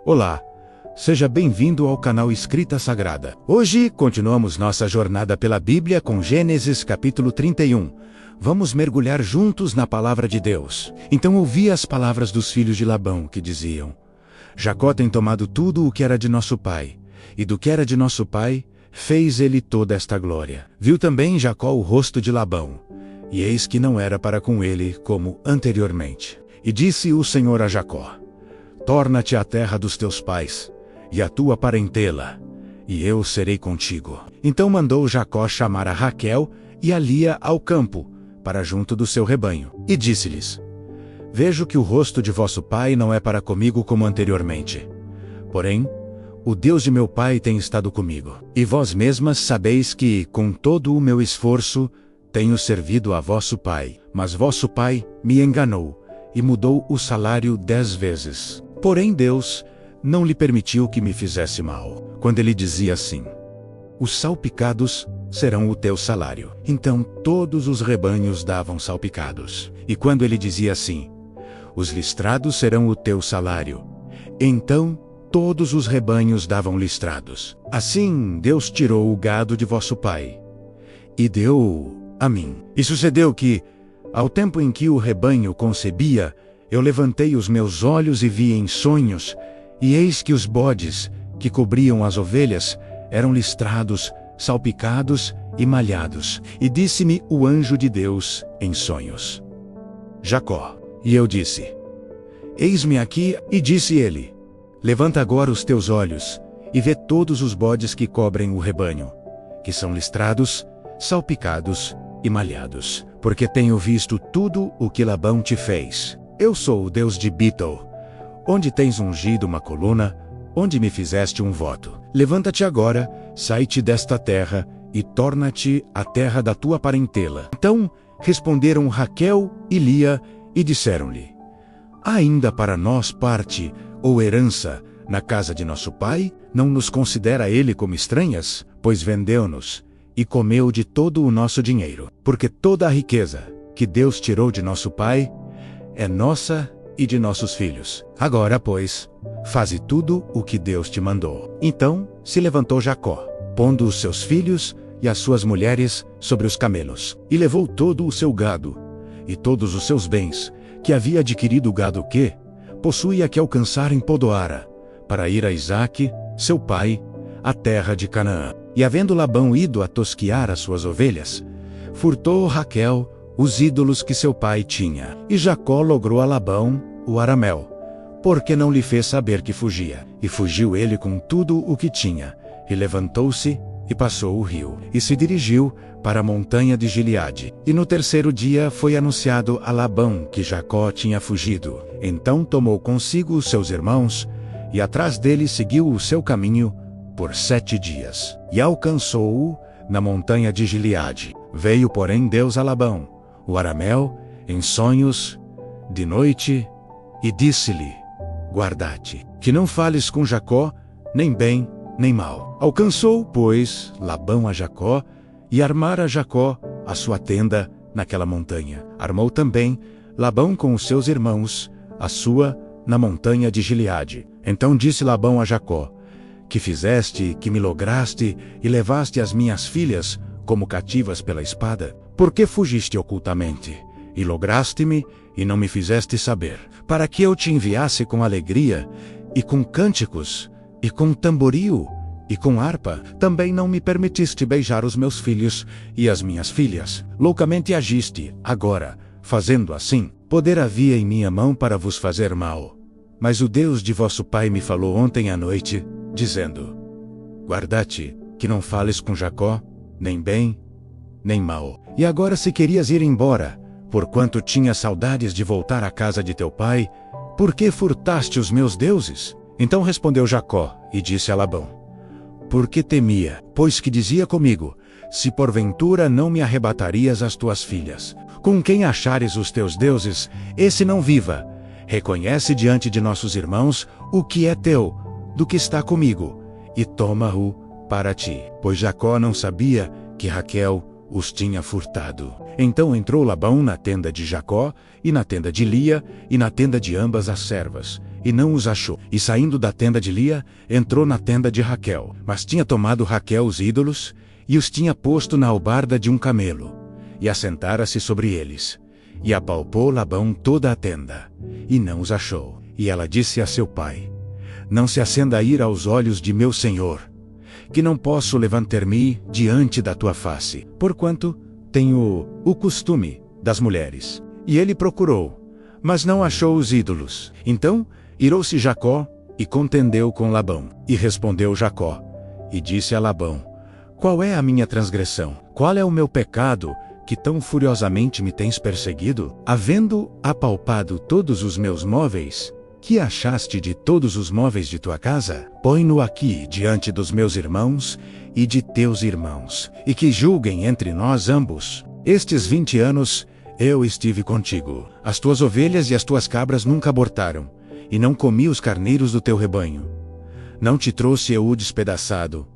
Olá, seja bem-vindo ao canal Escrita Sagrada. Hoje continuamos nossa jornada pela Bíblia com Gênesis capítulo 31. Vamos mergulhar juntos na palavra de Deus. Então ouvi as palavras dos filhos de Labão que diziam: Jacó tem tomado tudo o que era de nosso pai, e do que era de nosso pai, fez ele toda esta glória. Viu também Jacó o rosto de Labão, e eis que não era para com ele como anteriormente. E disse o Senhor a Jacó: Torna-te à terra dos teus pais, e à tua parentela, e eu serei contigo. Então mandou Jacó chamar a Raquel e a Lia ao campo, para junto do seu rebanho, e disse-lhes: Vejo que o rosto de vosso pai não é para comigo como anteriormente. Porém, o Deus de meu pai tem estado comigo. E vós mesmas sabeis que, com todo o meu esforço, tenho servido a vosso pai. Mas vosso pai me enganou, e mudou o salário 10 vezes. Porém Deus não lhe permitiu que me fizesse mal, quando ele dizia assim: Os salpicados serão o teu salário. Então todos os rebanhos davam salpicados. E quando ele dizia assim: Os listrados serão o teu salário, então todos os rebanhos davam listrados. Assim Deus tirou o gado de vosso pai, e deu a mim. E sucedeu que, ao tempo em que o rebanho concebia, eu levantei os meus olhos e vi em sonhos, e eis que os bodes, que cobriam as ovelhas, eram listrados, salpicados e malhados. E disse-me o anjo de Deus em sonhos: Jacó. E eu disse: Eis-me aqui. E disse ele: Levanta agora os teus olhos, e vê todos os bodes que cobrem o rebanho, que são listrados, salpicados e malhados, porque tenho visto tudo o que Labão te fez. Eu sou o Deus de Betel, onde tens ungido uma coluna, onde me fizeste um voto. Levanta-te agora, sai-te desta terra, e torna-te à terra da tua parentela. Então responderam Raquel e Lia, e disseram-lhe: Ainda para nós parte ou herança na casa de nosso pai? Não nos considera ele como estranhas? Pois vendeu-nos, e comeu de todo o nosso dinheiro. Porque toda a riqueza que Deus tirou de nosso pai é nossa e de nossos filhos. Agora, pois, faze tudo o que Deus te mandou. Então se levantou Jacó, pondo os seus filhos e as suas mulheres sobre os camelos, e levou todo o seu gado, e todos os seus bens, que havia adquirido o gado que possuía que alcançar em Podoara, para ir a Isaque, seu pai, à terra de Canaã. E havendo Labão ido a tosquiar as suas ovelhas, furtou Raquel os ídolos que seu pai tinha. E Jacó logrou a Labão, o arameu, porque não lhe fez saber que fugia. E fugiu ele com tudo o que tinha, e levantou-se, e passou o rio, e se dirigiu para a montanha de Gileade. E no terceiro dia foi anunciado a Labão que Jacó tinha fugido. Então tomou consigo os seus irmãos, e atrás dele seguiu o seu caminho por 7 dias. E alcançou-o na montanha de Gileade. Veio, porém, Deus a Labão, o arameu, em sonhos, de noite, e disse-lhe: Guarda-te, que não fales com Jacó, nem bem, nem mal. Alcançou, pois, Labão a Jacó, e armara Jacó a sua tenda naquela montanha. Armou também Labão com os seus irmãos a sua na montanha de Gileade. Então disse Labão a Jacó: Que fizeste, que me lograste, e levaste as minhas filhas como cativas pela espada? Por que fugiste ocultamente, e lograste-me, e não me fizeste saber? Para que eu te enviasse com alegria, e com cânticos, e com tamboril, e com harpa? Também não me permitiste beijar os meus filhos e as minhas filhas. Loucamente agiste. Agora, fazendo assim, poder havia em minha mão para vos fazer mal. Mas o Deus de vosso pai me falou ontem à noite, dizendo: Guarda-te, que não fales com Jacó, nem bem, nem mal. E agora, se querias ir embora, porquanto tinha saudades de voltar à casa de teu pai, por que furtaste os meus deuses? Então respondeu Jacó, e disse a Labão: Porque temia, pois que dizia comigo: Se porventura não me arrebatarias as tuas filhas, com quem achares os teus deuses, esse não viva. Reconhece diante de nossos irmãos o que é teu, do que está comigo, e toma-o para ti. Pois Jacó não sabia que Raquel os tinha furtado. Então entrou Labão na tenda de Jacó, e na tenda de Lia, e na tenda de ambas as servas, e não os achou. E saindo da tenda de Lia, entrou na tenda de Raquel. Mas tinha tomado Raquel os ídolos, e os tinha posto na albarda de um camelo, e assentara-se sobre eles. E apalpou Labão toda a tenda, e não os achou. E ela disse a seu pai: não se acenda a ira aos olhos de meu senhor, que não posso levantar-me diante da tua face, porquanto tenho o costume das mulheres. E ele procurou, mas não achou os ídolos. Então irou-se Jacó e contendeu com Labão. E respondeu Jacó, e disse a Labão: qual é a minha transgressão? Qual é o meu pecado, que tão furiosamente me tens perseguido? Havendo apalpado todos os meus móveis, que achaste de todos os móveis de tua casa? Põe-no aqui diante dos meus irmãos e de teus irmãos, e que julguem entre nós ambos. Estes 20 anos eu estive contigo. As tuas ovelhas e as tuas cabras nunca abortaram, e não comi os carneiros do teu rebanho. Não te trouxe eu o despedaçado,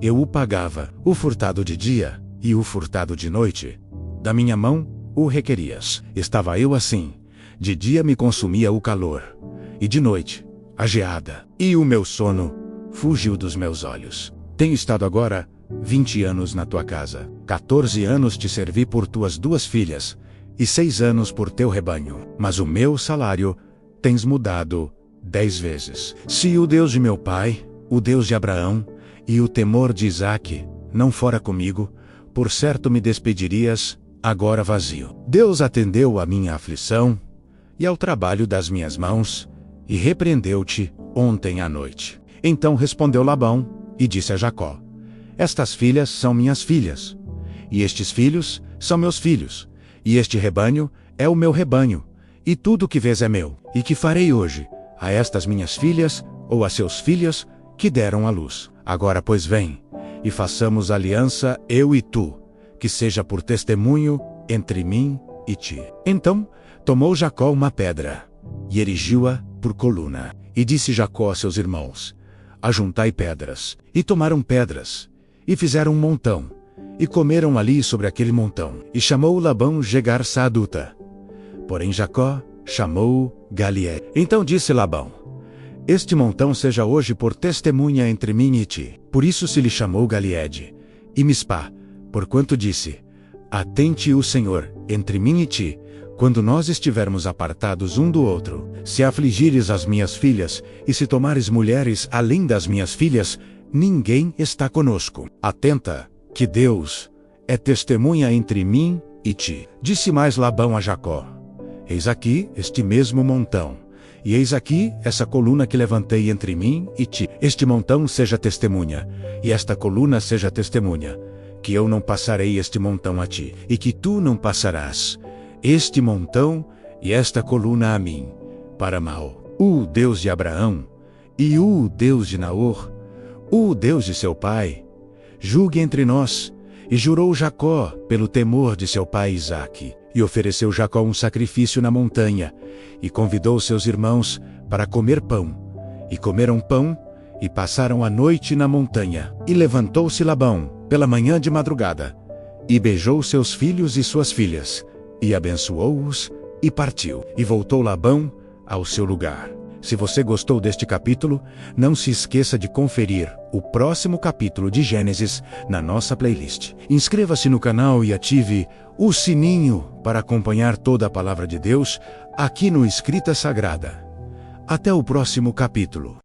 eu o pagava, o furtado de dia e o furtado de noite. Da minha mão o requerias. Estava eu assim: de dia me consumia o calor, e de noite a geada, e o meu sono fugiu dos meus olhos. Tenho estado agora 20 anos na tua casa. 14 anos te servi por tuas 2 filhas, e 6 anos por teu rebanho. Mas o meu salário tens mudado 10 vezes. Se o Deus de meu pai, o Deus de Abraão, e o temor de Isaque não fora comigo, por certo me despedirias agora vazio. Deus atendeu à minha aflição e ao trabalho das minhas mãos, e repreendeu-te ontem à noite. Então respondeu Labão e disse a Jacó: estas filhas são minhas filhas, e estes filhos são meus filhos, e este rebanho é o meu rebanho, e tudo o que vês é meu. E que farei hoje a estas minhas filhas ou a seus filhos que deram à luz? Agora, pois, vem, e façamos aliança eu e tu, que seja por testemunho entre mim e ti. Então tomou Jacó uma pedra, e erigiu-a por coluna. E disse Jacó a seus irmãos: ajuntai pedras. E tomaram pedras, e fizeram um montão, e comeram ali sobre aquele montão. E chamou Labão Jegar Saaduta, porém Jacó chamou Galeede. Então disse Labão: este montão seja hoje por testemunha entre mim e ti. Por isso se lhe chamou Galeede. E Mispá, porquanto disse: atente o Senhor entre mim e ti, quando nós estivermos apartados um do outro. Se afligires as minhas filhas, e se tomares mulheres além das minhas filhas, ninguém está conosco. Atenta, que Deus é testemunha entre mim e ti. Disse mais Labão a Jacó: eis aqui este mesmo montão, e eis aqui essa coluna que levantei entre mim e ti. Este montão seja testemunha, e esta coluna seja testemunha, que eu não passarei este montão a ti, e que tu não passarás este montão e esta coluna a mim, para mal. O Deus de Abraão, e o Deus de Naor, o Deus de seu pai, julgue entre nós. E jurou Jacó pelo temor de seu pai Isaque. E ofereceu Jacó um sacrifício na montanha, e convidou seus irmãos para comer pão. E comeram pão, e passaram a noite na montanha. E levantou-se Labão pela manhã de madrugada, e beijou seus filhos e suas filhas, e abençoou-os, e partiu. E voltou Labão ao seu lugar. Se você gostou deste capítulo, não se esqueça de conferir o próximo capítulo de Gênesis na nossa playlist. Inscreva-se no canal e ative o sininho para acompanhar toda a palavra de Deus aqui no Escrita Sagrada. Até o próximo capítulo.